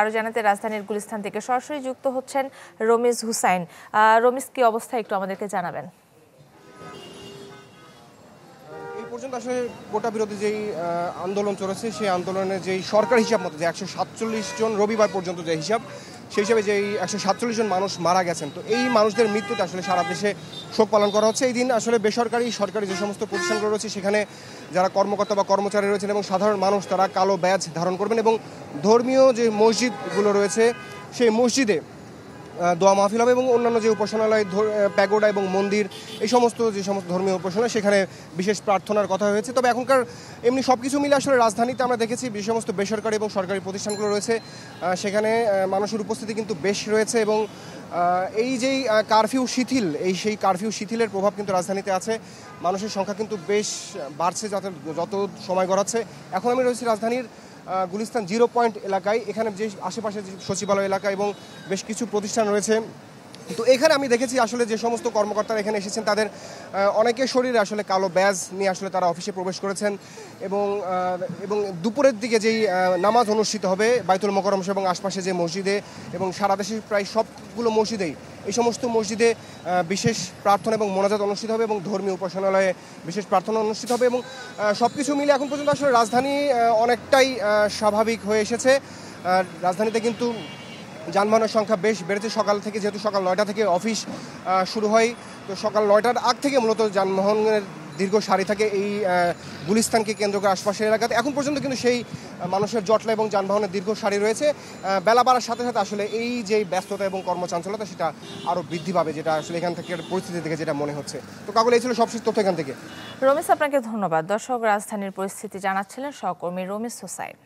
আরো জানাতে রাজধানীর গুলিস্তান থেকে সরাসরি যুক্ত হচ্ছেন রমিজ হুসাইন। রমিজ, কি অবস্থা একটু আমাদেরকে জানাবেন। এই পর্যন্ত আসলে কোটা বিরোধী যেই আন্দোলন চলেছে সেই আন্দোলনের যেই সরকার হিসাব মতো যে 147 জন রবিবার পর্যন্ত যে হিসাব, সেই হিসাবে যেই 147 জন মানুষ মারা গেছেন, তো এই মানুষদের মৃত্যুতে আসলে সারা দেশে শোক পালন করা হচ্ছে। এই দিন আসলে বেসরকারি সরকারি যে সমস্ত প্রতিষ্ঠানগুলো রয়েছে সেখানে যারা কর্মকর্তা বা কর্মচারী রয়েছেন এবং সাধারণ মানুষ তারা কালো ব্যাজ ধারণ করবেন এবং ধর্মীয় যে মসজিদগুলো রয়েছে সেই মসজিদে দোয়া মাহফিল হবে এবং অন্যান্য যে উপাসনালয়, প্যাগোডা এবং মন্দির, এই সমস্ত যে সমস্ত ধর্মীয় উপাসনা সেখানে বিশেষ প্রার্থনার কথা হয়েছে। তবে এখনকার এমনি সব কিছু মিলে আসলে রাজধানীতে আমরা দেখেছি যে সমস্ত বেসরকারি এবং সরকারি প্রতিষ্ঠানগুলো রয়েছে সেখানে মানুষের উপস্থিতি কিন্তু বেশ রয়েছে এবং এই যেই কারফিউ শিথিল, সেই কারফিউ শিথিলের প্রভাব কিন্তু রাজধানীতে আছে। মানুষের সংখ্যা কিন্তু বেশ বাড়ছে যত সময় গড়াচ্ছে। এখন আমি রয়েছি রাজধানীর গুলিস্তান 0 পয়েন্ট এলাকায়। এখানে যে আশেপাশে যে সচিবালয় এলাকা এবং বেশ কিছু প্রতিষ্ঠান রয়েছে, তো এখানে আমি দেখেছি আসলে যে সমস্ত কর্মকর্তারা এখানে এসেছেন তাদের অনেকের শরীরে আসলে কালো ব্যাজ নিয়ে আসলে তারা অফিসে প্রবেশ করেছেন এবং দুপুরের দিকে যেই নামাজ অনুষ্ঠিত হবে বাইতুল মোকাররম এবং আশপাশে যে মসজিদে এবং সারা দেশের প্রায় সবগুলো মসজিদেই এই সমস্ত মসজিদে বিশেষ প্রার্থনা এবং মোনাজাত অনুষ্ঠিত হবে এবং ধর্মীয় উপাসনালয়ে বিশেষ প্রার্থনা অনুষ্ঠিত হবে এবং সব কিছু মিলে এখন পর্যন্ত আসলে রাজধানী অনেকটাই স্বাভাবিক হয়ে এসেছে। রাজধানীতে কিন্তু যানবাহনের সংখ্যা বেশ বেড়েছে সকাল থেকে, যেহেতু সকাল 9টা থেকে অফিস শুরু হয়, তো সকাল 9টার আগ থেকে মূলত যানবাহনের দীর্ঘ সারি থাকে এই গুলিস্তানকে কেন্দ্র করে আশপাশের এলাকাতে। এখন পর্যন্ত কিন্তু সেই মানুষের জটলা এবং যানবাহনের দীর্ঘ সারি রয়েছে। বেলা বাড়ার সাথে সাথে আসলে এই যে ব্যস্ততা এবং কর্মচাঞ্চলতা সেটা আরও বৃদ্ধি পাবে, যেটা আসলে এখান থেকে পরিস্থিতি থেকে যেটা মনে হচ্ছে। তো কাকুল, এই ছিল সবশেষ তথ্য এখান থেকে। রমিজ, আপনাকে ধন্যবাদ। দর্শক, রাজধানীর পরিস্থিতি জানাচ্ছিলেন সহকর্মী রমিজ হুসাইন।